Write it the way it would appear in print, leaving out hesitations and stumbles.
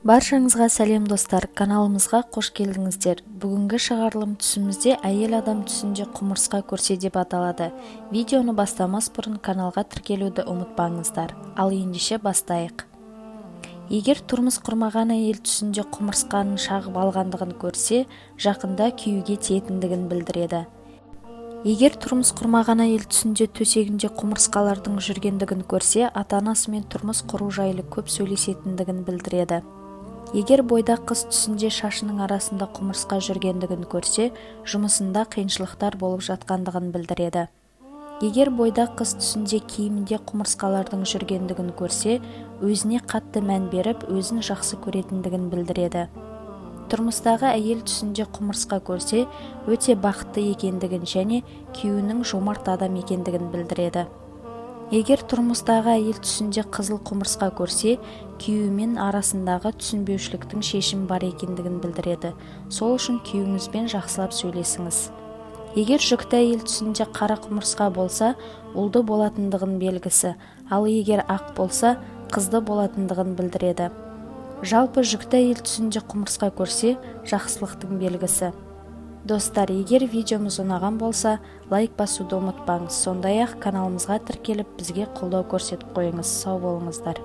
Баршаңызға сәлем достар, каналымызға қош келдіңіздер. Бүгінгі шығарылым түсімізде әйел адам түсінде құмырсқа көрсе деп аталады. Видеоны бастамас бұрын каналға тіркелуді ұмытпаңыздар. Ал ендеше бастайық. Егер тұрмыс құрмаған әйел түсінде құмырсқаның шағып алғандығын көрсе, жақында күйеуге тиетіндігін білдіреді. Егер тұрмыс құрмаған әйел түсінде төсегінде құмырсқалардың жүргендігін көрсе, ата-анасымен тұрмыс құру жайлы көп сөйлесетіндігін білдіреді. Егер бойдақ қыз түсінде шашының арасында құмырсқа жүргендігін көрсе, жұмысында қиыншылықтар болып жатқандығын білдіреді. Егер бойдақ қыз түсінде киімінде құмырсқалардың жүргендігін көрсе, өзіне қатты мән беріп, өзін жақсы көретіндігін білдіреді. Тұрмыстағы әйел түсінде құмырсқа көрсе, өте бақытты екендігін және күйеуінің жомарт адам екендігін білдіреді. Егер тұрмыстағы әйел түсінде қызыл құмырсқа көрсе, күйеуімен арасындағы түсінбеушіліктің шешімі бар екендігін білдіреді. Сол үшін күйеуіңізбен жақсылап сөйлесіңіз. Егер жүкті әйел түсінде қара құмырсқа болса, ұлды болатындығын белгісі, ал егер ақ болса, қызды болатындығын білдіреді. Жалпы жүкті әйел түсінде құмырсқа көрсе, жақсылықтың белгісі. Достар, егер видеомыз ұнаған болса, лайк басуды ұмытпаңыз. Сондай-ақ каналымызға тіркеліп, бізге қолдау көрсетіп қойыңыз. Сау болыңыздар.